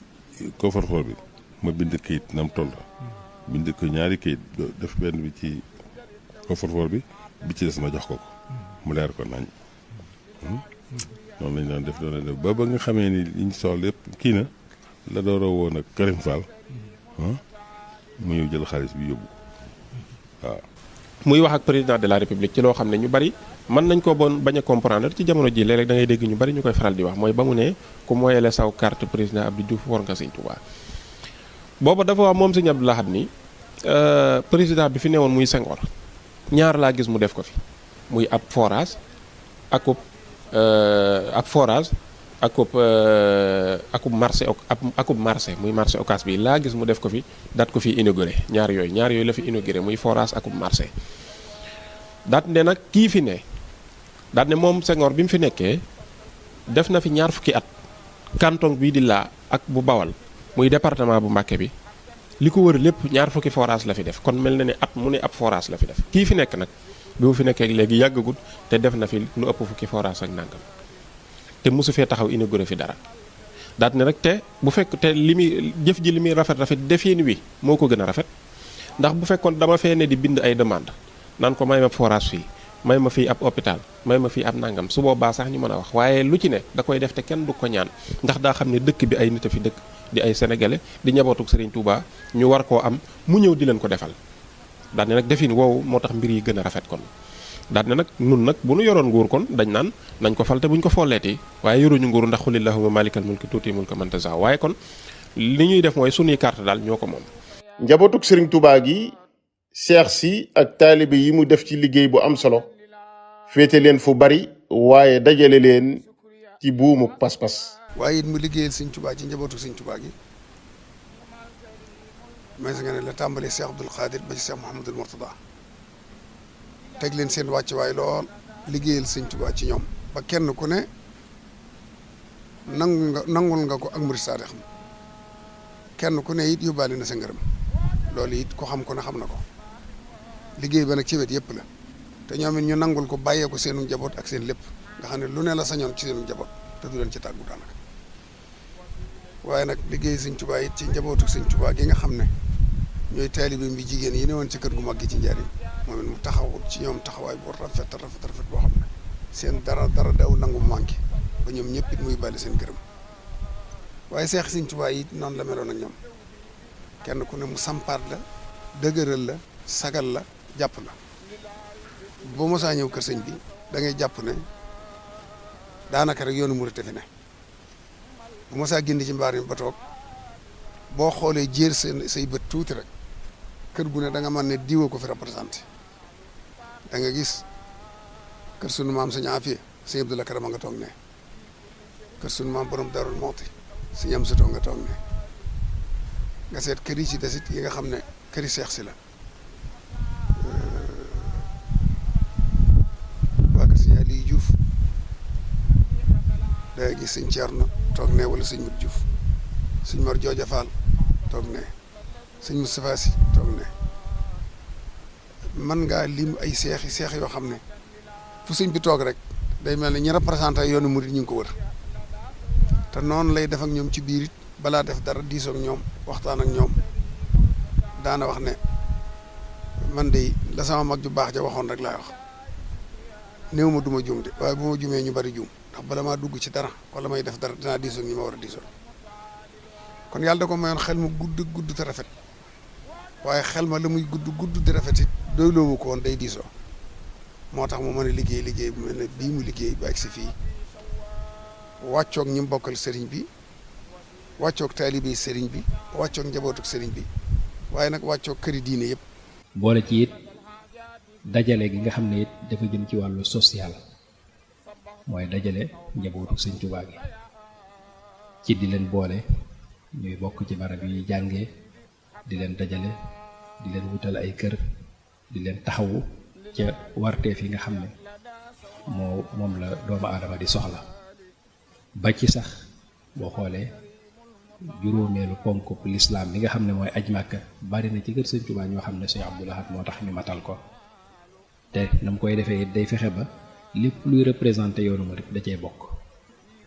coffre-fort bi ma bind kayit nam toll bind ko ñaari kayit def benn bi ci coffre-fort bi ci des ma jox ko mu leer ko nañ noonu lañ doon def ba nga xamee ni liñ soxla yëpp kii na la door a woon ak Karim Fall mu ñëw jël xaalis bi yóbbu waaw. muy wax ak président de la république ci loo xam ne ñu bari mën nañ ko bon bañ a comprendre ci jamono ji léeg-léeg da ngay dégg ñu bari ñu koy faral di wax mooy ba mu ne ku moyele saw carte président Abdou Diouf war nga Sëñ Touba. booba dafa wax moom Sëñ Abdou Lahad ni président bi fi newoon muy Senghor ñaar laa gis mu def ko fi muy ab forage akub marché muy marché Ocass bi laa gis mu def ko fi daat ko fi inauguré ñaar yooyu la fi inauguré muy forage akub marché daat ne nag kii fi ne daat ne moom Senghor bi mu fi nekkee def na fi ñaar fukki at canton bii di laa ak bu Bawal muy département bu Mbàkke bi li ko wër lépp ñaar fukki forage la fi def kon mel na ne at mu ne ab forage la fi def kii fi nekk nag bi mu fi nekkee léegi yàggagut te def na fi lu ëpp fukki forage ak nangam te mosu fee taxaw inauguré fi dara daat ne rek te bu fekk te li muy jëf ji li muy rafet defin wi moo ko gën a rafet ndax bu fekkoon dama fee ne di bind ay demande naan ko may ma forage fii may ma fii ab hôpital may ma fii ab nangam su boobaa sax ñu mën a wax waaye lu ci ne da koy def te kenn du ko ñaan ndax daa xam ne dëkk bi ay nit a fi dëkk di ay sénégalais di njabootuk Serigne Touba ñu war koo am mu ñëw di leen ko defal daal ne nag defin woowu moo tax mbir yi gën a rafet kon daal ne nag nun nag bu nu yoroon nguur kon dañ naan nañ ko fal te buñ ko folleeti waaye yoruñu nguur ndax xulillahuma malikal mulki tuuti mulka man tasha waaye kon li ñuy def mooy sunuy carte daal ñoo ko moom. njabootuk Serigne Touba gi seex si ak taalibe yi mu def ci liggéey bu am solo féete leen fu bari waaye dajale leen ci buumu pas-pas. waaye it mu liggéeyal Serigne Touba ci njabootuk Serigne Touba gi mais nga ne la tàmbalee Cheikh Abdoul Khadir ba ci Cheikh Mouhamadul Mourtada teg leen seen wàccuwaay lool liggéeyal Serigne Touba ci ñoom ba kenn ku ne nangul nga ko ak murid saadix kenn ku ne it yóbbaale na sa ngërëm loolu it ko xam ko ne xam na ko liggéey ba nag ci wet yëpp la te ñoom it ñu nangul ko bàyyee ko seenu njaboot ak seen lépp nga xam ne lu ne la sañoon ci seenu njaboot te du leen ci tàggu daanaka waaye nag liggéey Sëñ Tuubaa it ci njabootu Sëñ Tuubaa gi nga xam ne ñooy taalibeem bi jigéen yi ne woon ci kër gu mag gi ci njariñ moom it mu taxawut ci ñoom taxawaay bu rafet boo xam ne seen dara daw nangu manqué ba ñoom ñëpp it muy bàyyi seen gërëm waaye seex Sëñ Tuubaa it noonu la meloon ak ñoom kenn ku ne mu sampaat la dëgëral la sagal la jàpp la boo mosaa ñëw kër sëñ bi da ngay jàpp ne daanaka rek yoonu murit fi ne bu mosaa gindi ci mbaar mi ba toog boo xoolee jéer say bët tuuti rek kër gu ne da nga mën ne diwa ko fi représenté da nga gis kër sunu maam sëñ Afiya sëñ Abdou Lakram nga toog ne kër sunu maam borom Darul Mooti sëñ am sutoo nga toog ne nga seet kër yi ci desit yi nga xam ne këri seex si la waa kër sëñ Aliou Diouf da nga gis sëñ Thierno toog ne wala sëñ Mut Diouf sëñ Mor Jooja Fall toog ne sëñ Moustapha Sy toog ne man ngaa lim ay seex yoo xam ne fu sëñ bi toog rek day mel ne ñi représenté yoonu murid ñu ngi ko wër te noonu lay def ak ñoom ci biir it balaa def dara diisoo ak ñoom waxtaan ak ñoom daana wax ne man de la sama mag ju baax ja waxoon rek laay wax néew ma duma juum de waaye bu ma jumee ñu bari juum ndax bala maa dugg ci dara wala may def dara dinaa diisoo ak ñi ma war a diisoo kon yàlla da ko mayoon xel mu gudd te rafet waaye xel ma la muy gudd di rafet it doyloo ko woon day diisoo moo tax mu mën a liggéey bu mel ne bii mu liggéey ba agsi fii wàccoog ñi mu bokkal sëriñ bi wàccoog taalibe sëriñ bi wàccoog njabootuk sëriñ bi waaye nag wàccoog këri diine yëpp. boole ci it dajale gi nga xam ne it dafa jëm ci wàllu social mooy dajale njabootuk Sëñ Tuubaa gi ci di leen boole ñuy bokk ci barab yi jàngee di leen dajale di leen wutal ay kër di leen taxawu ca warteef yi nga xam ne moom la doomu aadama di soxla ba ci sax boo xoolee juróomeelu ponk lislaam bi nga xam ne mooy aj Màkka bari na ci kër Sëñ Tuubaa ñoo xam ne Sëñ Abdou Lahad moo tax ñu matal ko te na mu koy defee it day fexe ba lépp luy représenté yoonu murit da cee bokk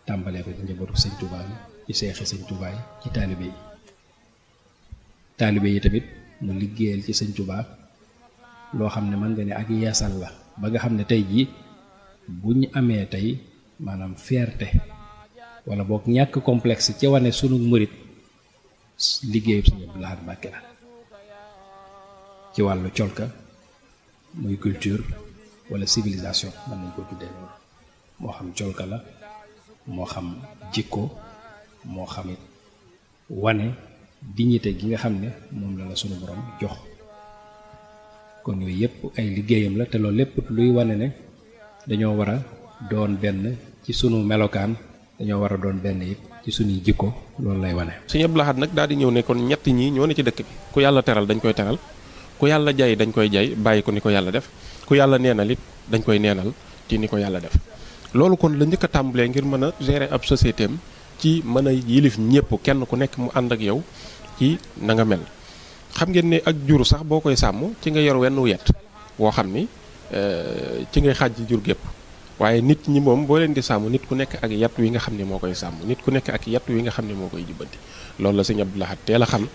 tàmbalee ko ci njabootu Sëñ Tuubaa yi ci seexi Sëñ Tuubaa yi ci taalibe yi tamit mu liggéeyal ci Sëñ Tuubaa loo xam ne mën nga ne ak yeesal la ba nga xam ne tey jii bu ñu amee tey maanaam fierté wala boog ñàkk complexe ci wane sunu murit liggéeyu Sëñ Abdou Lahad Mbacké la ci wàllu colka muy culture wala civilisation mën nañ ko tuddee loolu moo xam colka la moo xam jikko moo xam it wane dignité gi nga xam ne moom la sunu borom jox kon yooyu yëpp ay liggéeyam la te loolu lépp luy wane ne dañoo war a doon benn ci sunu melokaan dañoo war a doon benn it ci sunuy jikko loolu lay wane. Sëñ Abdou Lahad nag daal di ñëw ne kon ñett ñi ñoo ne ci dëkk bi ku yàlla teral dañ koy teral ku yàlla jay dañ koy jay bàyyi ko ni ko yàlla def ku yàlla neenal it dañ koy neenal ci ni ko yàlla def loolu kon la njëkk a tàmbalee ngir mën a gérer ab société am ci mën a yilif ñëpp kenn ku nekk mu ànd ak yow ci na nga mel. xam ngeen ne ak jur sax boo koy sàmm ci nga yor wenn yet woo xam ni ci ngay xàjj jur gépp waaye nit ñi moom boo leen di sàmm nit ku nekk ak yat wi nga xam ne moo koy sàmm nit ku nekk ak yat wi nga xam ne moo koy jubbanti loolu la sëñ Abdou Lahad teel a xam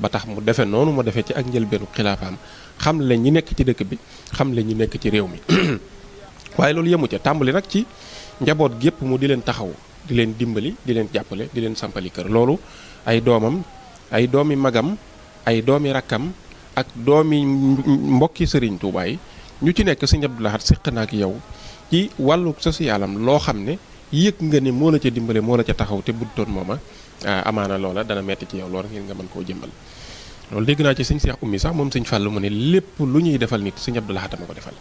ba tax mu defe noonu mu defee ci ak njëlbeenu xilaafaam xam le ñi nekk ci dëkk bi xam le ñi nekk ci réew mi waaye loolu yemu ca tàmbali nag ci njaboot gépp mu di leen taxaw di leen dimbali di leen jàppale di leen sampali kër loolu ay doomam ay doomi magam ay doomi rakkam ak doomi mbokki sëriñ Tuubaa yi ñu ci nekk sëñ Abdou Lahad séq na ak yow ci wàllu socialam loo xam ne yëg nga ne moo la ca dimbale moo la ca taxaw te buddoon mooma amaana loola dana metti ci yow loolu ngir nga mën koo jëmmal loolu dégg naa ci sëñ Cheikh Oumy sax moom sëñ Fallou mu ne lépp lu ñuy defal nit sëñ Abdou Lahad ma ko defal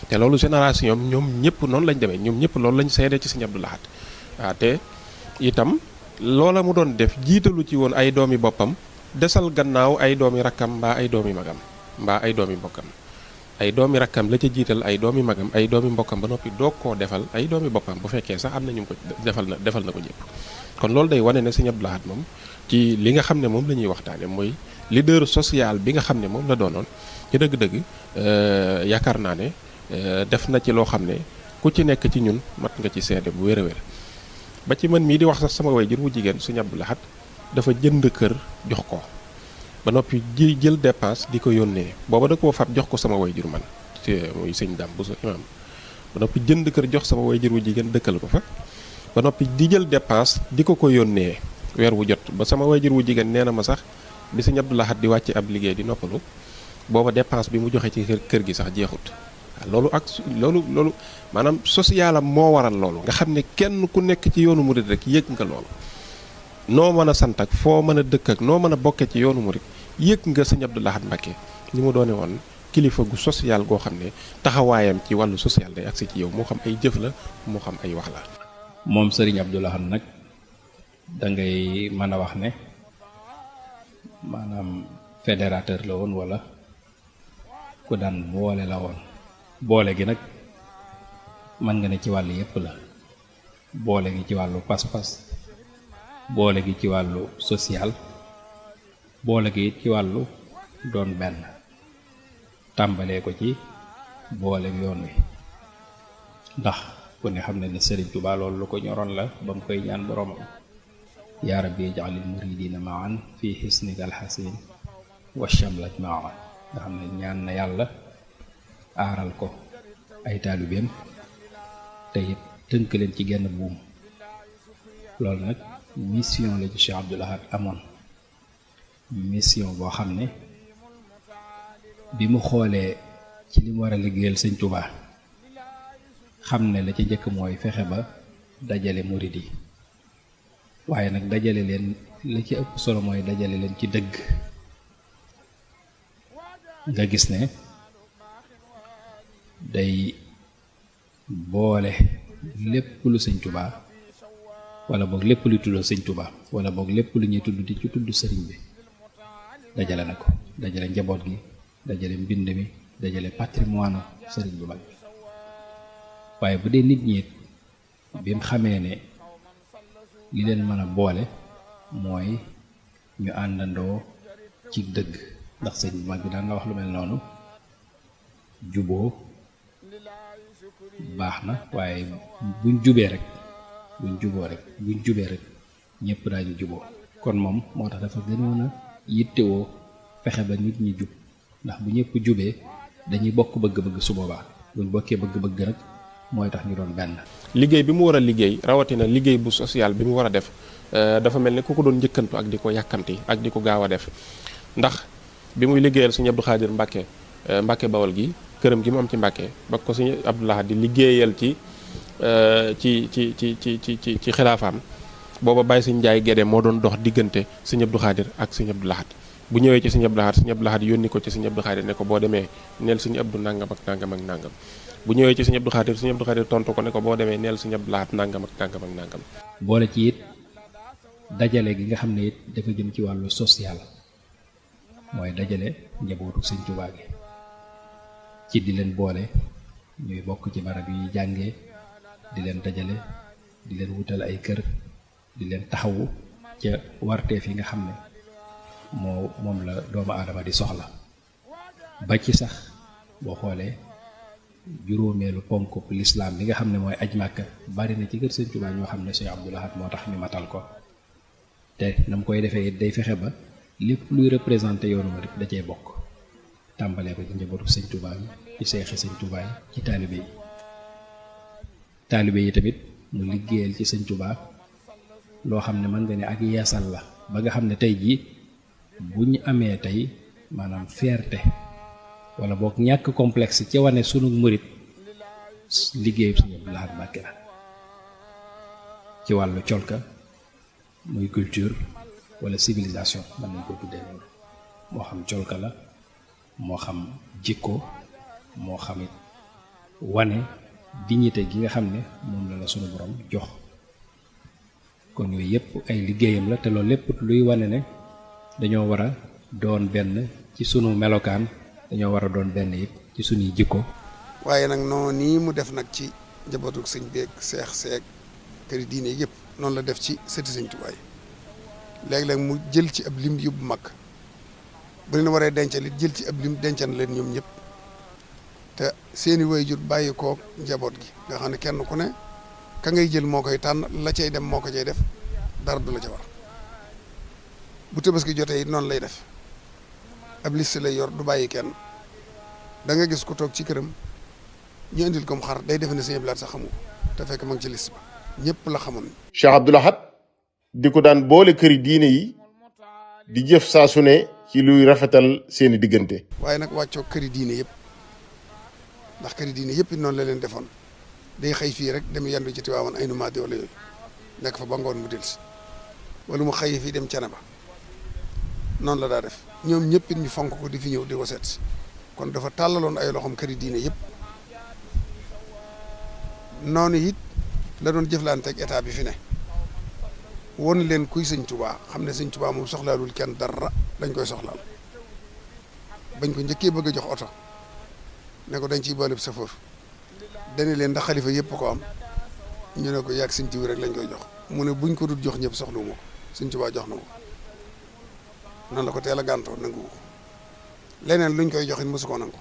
te loolu génération ñoom ñëpp noonu lañ demee ñoom ñëpp loolu lañ seede ci sëñ Abdou Lahad waaw te itam loola mu doon def jiitalu ci woon ay doomi boppam desal gannaaw ay doomi rakkam mbaa ay doomi magam mbaa ay doomi mbokkam ay doomi rakkam la ca jiital ay doomi magam ay doomi mbokkam ba noppi doog koo defal ay doomi boppam bu fekkee sax am na ñu ko defal na ko ñëpp kon loolu day wane ne sëñ Abdou Lahad moom ci li nga xam ne moom la ñuy waxtaane mooy leader social bi nga xam ne moom la doonoon ci dëgg-dëgg yaakaar naa ne def na ci loo xam ne ku ci nekk ci ñun mat nga ci seede bu wér a wér ba ci man mii di wax sax sama waajur wu jigéen sëñ Abdou Lahad dafa jënd kër jox ko ba noppi jël dépense di ko yónnee booba da koo fab jox ko sama waajur man muy sëñ Dame bu sa imaam ba noppi jënd kër jox sama waajur wu jigéen dëkkal ko fa ba noppi di jël dépense di ko yónnee weer wu jot ba sama waajur wu jigéen nee na ma sax bi sëñ Abdou Lahad di wàcc ab liggéey di noppalu booba dépense bi mu joxe ci kër gi sax jeexut loolu ak loolu maanaam socialam moo waral loolu nga xam ne kenn ku nekk ci yoonu murid rek yëg nga loolu noo mën a sant ak foo mën a dëkk ak noo mën a bokkee ci yoonu murid yëg nga sëñ Abdou Lahad Mbacké ni mu doone woon kilifa gu social goo xam ne taxawaayam ci wàllu social day agsi ci yow moo xam ay jëf la moo xam ay wax la. moom sëriñ Abdou Lahad nag da ngay mën a wax ne maanaam fédérateur la woon wala ku daan boole la woon boole gi nag mën nga ne ci wàllu yépp la boole gi ci wàllu pas-pas boole gi ci wàllu social boole gi ci wàllu doon benn tàmbalee ko ci boole yoon wi ndax ku ne xam ne ne Sëriñ Tuubaa loolu lu ko ñoroon la ba mu koy ñaan boroomam yaa rabbi ij'alil muridina ma'an fii hisnika alxasin wa shamlaj ma'an nga xam ne ñaan na yàlla aaral ko ay taalibeem te it tënk leen ci genn buum loolu nag mission la ci Cheikh Abdou Lahad amoon mission boo xam ne bi mu xoolee ci li mu war a liggéeyal sëñ Tuubaa xam ne la ca njëkk mooy fexe ba dajale murid yi waaye nag dajale leen la ci ëpp solo mooy dajale leen ci dëgg nga gis ne day boole lépp lu sëñ Tuubaa wala boog lépp lu tuddoo sëñ Tuubaa wala boog lépp lu ñuy tudd di ci tudd sëriñ bi dajale na ko dajale njaboot gi dajale mbind mi dajale patrimoine sëriñ bu mag bi waaye bu dee nit ñi it bi mu xamee ne li leen mën a boole mooy ñu àndandoo ci dëgg ndax sëriñ bu mag bi daan na wax lu mel noonu juboo baax na waaye buñ jubee rek ñëpp daañu juboo kon moom moo tax dafa gënoon a yittewoo fexe ba nit ñi jub ndax bu ñëpp jubee dañuy bokk bëgg-bëgg su boobaa buñ bokkee bëgg-bëgg rek mooy tax ñu doon benn. liggéey bi mu war a liggéey rawatina liggéey bu social bi mu war a def dafa mel ni ku ko doon njëkkantu ak di ko yàkkamti ak di ko gaaw a def ndax bi muy liggéeyal sëñ Abdou Khadir Mbacké Bawol gi këram gi mu am ci Mbacké ba ko sëñ Abdou Lahad di liggéeyal ci xilaafaam booba Baye Sëñ Njaay Gédé moo doon dox diggante sëñ Abdou Khadir ak sëñ Abdou Lahad bu ñëwee ci sëñ Abdou Lahad yónni ko ci sëñ Abdou Khadir ne ko boo demee neel sëñ Abdou nangam ak nangam ak nangam bu ñëwee ci sëñ Abdou Khadir tontu ko ne ko boo demee neel sëñ Abdou Lahad nangam ak nangam ak nangam. boole ci it dajale gi nga xam ne it dafa jëm ci wàllu social mooy dajale njabootu sëñ Tuubaa gi ci di leen boole ñuy bokk ci barab yi jàngee di leen dajale di leen wutal ay kër di leen taxawu ca warteef yi nga xam ne moom la doomu aadama di soxla ba ci sax boo xoolee juróomeelu ponk lislaam bi nga xam ne mooy aj màkka bari na ci kër sëñ Tuubaa ñoo xam ne Cheikh Abdoul Ahad moo tax ñu matal ko te na mu koy defee it day fexe ba lépp luy représenté yoonu murid da cee bokk tàmbalee ko ci njabootu sëñ Tuubaa yi ci seexi sëñ Tuubaa yi ci taalibe yi tamit mu liggéeyal ci sëñ Tuubaa loo xam ne mën nga ne ak yeesal la ba nga xam ne tey jii bu ñu amee tey maanaam fierté wala boog ñàkk complexe ci wane sunu murit liggéeyu Sëñ Abdou Lahad Mbacké la ci wàllu colka muy culture wala civilisation mën nañ ko tuddee loolu moo xam colka la moo xam jikko moo xam it wane dignité gi nga xam ne moom la sunu borom jox kon yooyu yëpp ay liggéeyam la te loolu lépp luy wane ne dañoo war a doon benn ci sunu melokaan dañoo war a doon benn it ci sunuy jikko. waaye nag noonu nii mu def nag ci njabootu sëñ beeg seex seeg këri diine yëpp noonu la def ci sëti sëñ Tuubaa yi léeg-léeg mu jël ci ab lim yóbbu mag bu leen waree dencal it jël ci ab lim dencal leen ñoom ñëpp te seeni waajur bàyyi koog njaboot gi nga xam ne kenn ku ne ka ngay jël moo koy tànn la cay dem moo ko cay def dara du la ca war bu Tabaski jotee it noonu lay def ab liste lay yor du bàyyi kenn da nga gis ku toog ci këram ñu indil ko mu xar day defe ne Sëñ Abdou Lahad sax xamu ko te fekk ma ngi ci liste ba ñëpp la xamoon. Cheikh Abdoul Ahad di ko daan boole këri diine yi di jëf saa su ne ci luy rafetal seeni diggante. waaye nag wàccoo këri diine yëpp ndax këri diine yëpp it noonu la leen defoon day xëy fii rek dem yendu ci Tiwaawan ay numaadi wala yooyu nekk fa ba ngoon mu dellusi wala mu xëy fii dem Canaba noonu la daa def ñoom ñëpp it ñu fonk ko di fi ñëw di ko seet kon dafa tàllaloon ay loxoom këri diine yëpp noonu it la doon jëflanteeg état bi fi ne won leen kuy sëñ Tuubaa xam ne sëñ Tuubaa moom soxlaalul kenn dara dañ koy soxlaal bañ ko njëkkee bëgg a jox oto ne ko dañ ciy boole safoor dane leen ndax xalifa yëpp ko am ñu ne ko yàgg sëñ Tuubaa rek lañ koy jox mu ne buñ ko dul jox ñëpp soxlu ma ko sëñ Tuubaa jox na ko noonu la ko teel a gàntoo nangu ko leneen luñ koy joxin mosu ko nangu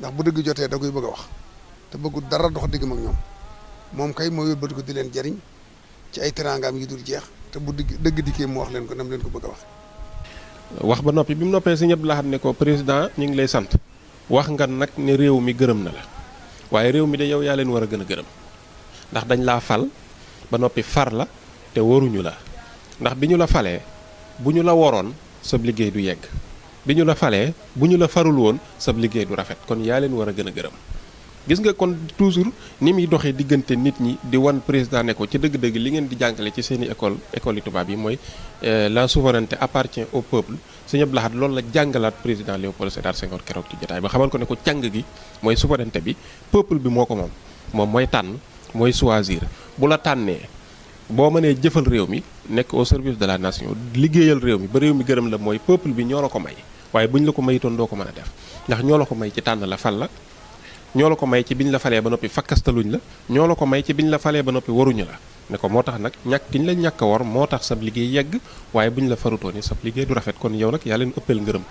ndax bu dëgg jotee da koy bëgg a wax te bëggul dara dox digg ak ñoom moom kay moo yóbbatu ko di leen jariñ ci ay teraangaam yi dul jeex te bu dëgg dikkee mu wax leen ko nam leen ko bëgg a wax ba noppi bi mu noppee Sëñ Abdou Lahad ne ko président ñu ngi lay sant wax nga nag ne réew mi gërëm na la waaye réew mi de yow yaa leen war a gën a gërëm ndax dañ laa fal ba noppi far la te waruñu la ndax bi ñu la falee bu ñu la waroon sab liggéey du yegg bi ñu la falee bu ñu la farul woon sab liggéey du rafet kon yaa leen war a gën a gërëm gis nga kon toujours ni muy doxee diggante nit ñi di wan président ne ko ci dëgg-dëgg li ngeen di jàngale ci seeni école yi tubaab yi mooy la souveraineté appartient au peuple Sëñ Abdou Lahad loolu la jàngalaat président Léopold Sédar Senghor keroog ci jotaay ba xamal ko ne ko càng gi mooy souveraineté bi peuple bi moo ko moom mooy tànn mooy choisir bu la tànnee boo mënee jëfal réew mi nekk au service de la nation liggéeyal réew mi ba réew mi gërëm la mooy peuple bi ñoo la ko may waaye buñ la ko mayitoon doo ko mën a def ndax ñoo la ko may ci tànn la fal la ñoo la ko may ci biñ la falee ba noppi fakkastaluñ la ñoo la ko may ci biñ la falee ba noppi waruñu la ne ko moo tax nag ñàkk giñ la ñàkk a war moo tax sab liggéey yegg waaye buñ la farutoon ni sab liggéey du rafet kon yow nag yaa leen ëppal ngërëm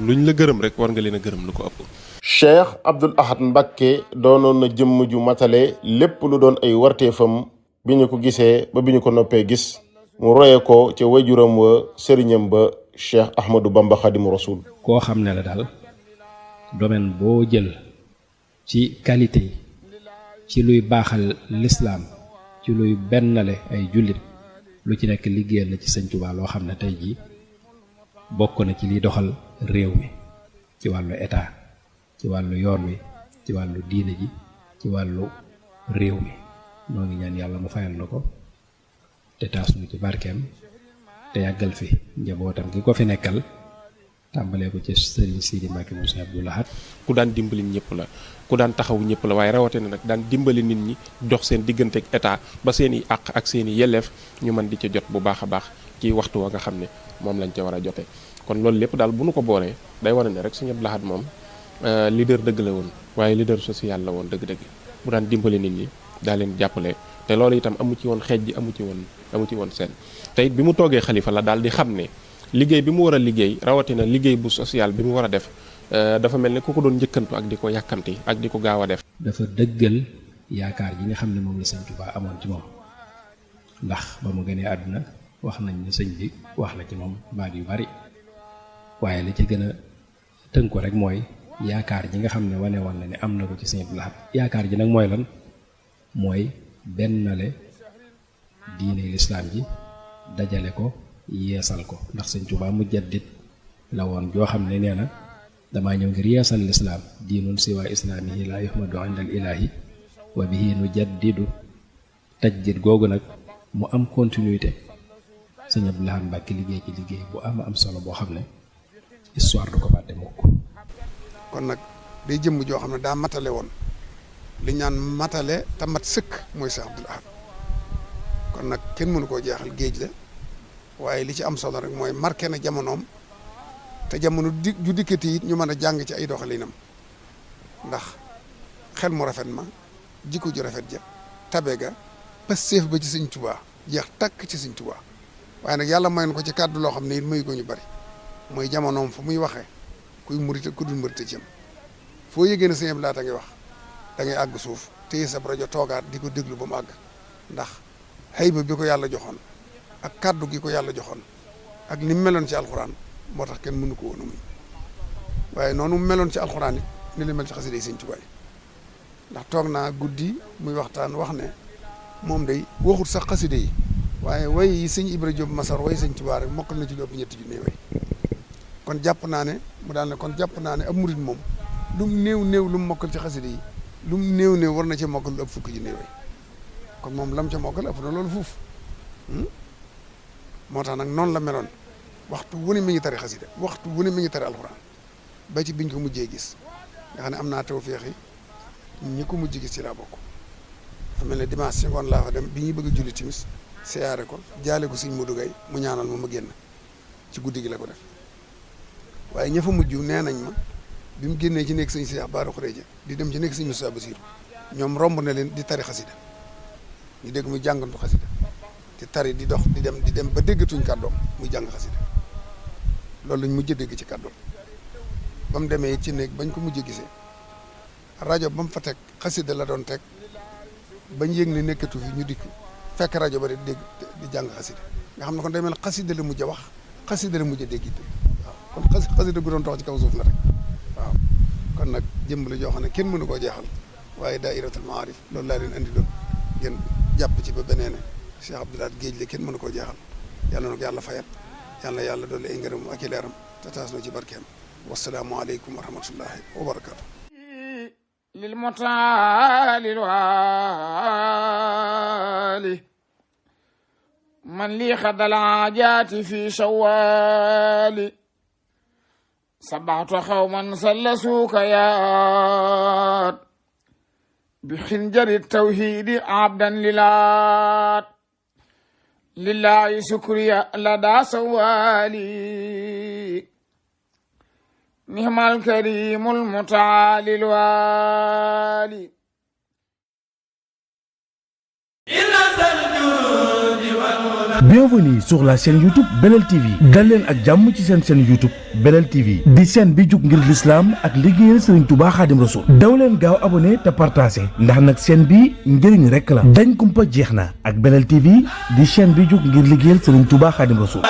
luñ la gërëm rek war nga leen a gërëm lu ko ëpp. Cheikh Abdoul Ahad Mbacké doonoon na jëmm ju matale lépp lu doon ay warteefam bi ñu ko gisee ba bi ñu ko noppee gis mu roye ko ca wajuram wa sëriñam ba Cheikh Ahmadou Bamba Khadimu Rasul. koo xam ne la daal domaine boo jël ci qualité yi ci luy baaxal lislaam ci luy bennale ay jullit lu ci nekk liggéeyal na ci Sëñ Tuubaa loo xam ne tey jii bokk na ci liy doxal réew mi ci wàllu état ci wàllu yoon wi ci wàllu diine ji ci wàllu réew mi noo ngi ñaan yàlla mu fayal na ko te taas nu ci barkeem te yàggal fi njabootam gi ko fi nekkal tàmbalee ko ci Sëriñ Sidi Mbacké mu Sëñ Abdou Lahad ku daan dimbali ñëpp la ku daan taxaw ñëpp la waaye rawatina nag daan dimbali nit ñi dox seen diggante ak état ba seen i àq ak seen i yelleef ñu mën di ca jot bu baax a baax ci waxtu wa nga xam ne moom lañ ca war a jote kon loolu lépp daal bu nu ko boolee day wane ne rek Sëñ Abdou Lahad moom leader dëgg la woon waaye leader social la woon dëgg-dëgg bu daan dimbali nit ñi daa leen jàppale te loolu itam amu ci woon xeej ji amu ci woon seen te it bi mu toogee xalifa la daal di xam ne liggéey bi mu war a liggéey rawatina liggéey bu social bi mu war a def dafa mel ne ku ko doon njëkkantu ak di ko yàkkamti ak di ko gaaw a def dafa dëggal yaakaar ji nga xam ne moom la sëñ Tuubaa amoon ci moom ndax ba mu gënee àdduna wax nañ ne sëñ bi wax la ci moom baat yu bari waaye li ci gën a tënk ko rek mooy yaakaar ji nga xam ne wane woon na ne am na ko ci sëñ Abdul Ahad yaakaar ji nag mooy lan mooy bennale diine lislaam ji dajale ko yeesal ko ndax sëñ Tuubaa mujaddid la woon joo xam ne nee na damaa ñëw ngir yeesal lislaam diinun siwa islaamihi laa yuhmadu inda al ilaahi wa bihi nu jaddidu tajdid googu nag mu am continuité sëñ Abdul Ahad Mbàkke liggéey ci liggéey bu am solo boo xam ne histoire du ko fàtte mukk kon nag day jëmm joo xam ne daa matale woon li ñaan matale te mat sëkk mooy Cheikh Abdul Ahad kon nag kenn mënu koo jeexal géej la waaye li ci am solo rek mooy marqué na jamonoom te jamono ju dikkati it ñu mën a jàng ci ay doxalinam ndax xel mu rafet ma jikko ju rafet ja tabe ga passeef ba ci sëñ Tuubaa jeex takk ci sëñ Tuubaa waaye nag yàlla mayoon ko ci kàddu loo xam ne it mayu ko ñu bari mooy jamonoom fu muy waxee kuy murite ku dul murite ci am foo yëgee ne sëñ Abdul Ahad a ngi wax da ngay àgg suuf téye sa rajo toogaat di ko déglu ba mu àgg ndax xëyba bi ko yàlla joxoon ak kàddu gi ko yàlla joxoon ak ni mu meloon ci alxuraan moo tax kenn mënu ko woon a muñ waaye noonu mu meloon ci alxuraan it ni la mel ci xasida yi sëñ Tuubaa ndax toog naa guddi muy waxtaan wax ne moom day waxut sax xasida yi waaye way yi sëñ Ibra Jóob Masar way sëñ Tuubaa rek mokkal na ci lu ëpp 3 junni way kon jàpp naa ne mu daal ne kon jàpp naa ne ab murit moom lu mu néew lu mu mokkal ci xasida yi lu mu néew war na ci mokkal lu ëpp 10 junni way kon moom lam ca mokkal ëpp na loolu fuuf moo tax nag noonu la meloon waxtu wu ne mi ngi tari xasida waxtu wu ne mi ngi tari alxuraan ba ci biñ ko mujjee gis nga xam ne am naa tawfeex yi ñi ko mujj gis ci laa bokk fa mel ne dimanche si ngoon laa fa dem bi ñuy bëgg a julli timis siyaare ko jaale ko sëñ Modou Gaye mu ñaanal ma génn ci guddi gi la ko def waaye ña fa mujj nee nañ ma bi mu génnee ci nekk sëñ Cheikh Bara Khourédia di dem ci nekk sëñ Moussa Bassirou ñoom romb na leen di tari xasida ñu dégg muy jàngantu xasida di tari di dox di dem ba déggatuñ kàddoom muy jàng xasida loolu lañ mujj dégg ci kàddoom ba mu demee ci néeg bañ ko mujj gisee rajo ba mu fa teg xasida la doon teg bañ yëg ne nekkatu fi ñu dikk fekk rajo ba di dégg di jàng xasida nga xam ne kon day mel xasida la mujj a wax xasida la mujj a dégg it waaw kon xasida gu doon tax ci kaw suuf la rek waaw kon nag jëmb la joo xam ne kenn mënu koo jeexal waaye daayiratul maarif loolu laa leen andi doon ngeen jàpp ci ba beneen Cheikh Abdul Ahad géej la kenn mënu koo jeexal yàlla na ko yàlla fayal yàlla dolli ay ngërëm ak i leeram te taas na ci barkeem wasalaamu aleykum wa rahmatullahi wa barakaatu lil mutaalil waali man lii xadal aajaati fi shawaali sabaxtu xawman salla suuka yaat bi xinjari tawhiidi abdan lilaat lillahi sukriya la daa sawaali nihmal karimul mutaalil waali Bienvenue sur la chaîne YouTube Belel TV dal leen ak jàmm ci seen chaîne YouTube Belel TV di chaîne bi jug ngir l'islam ak liggéeyal Serigne Touba Khadim Rasoul daw leen gaaw abonné te partagé ndax nag chaîne bi njëriñ rekk la dañ kumpa jeex na ak Belel TV di chaîne bi jug ngir liggéeyal Serigne Touba Khadim Rasoul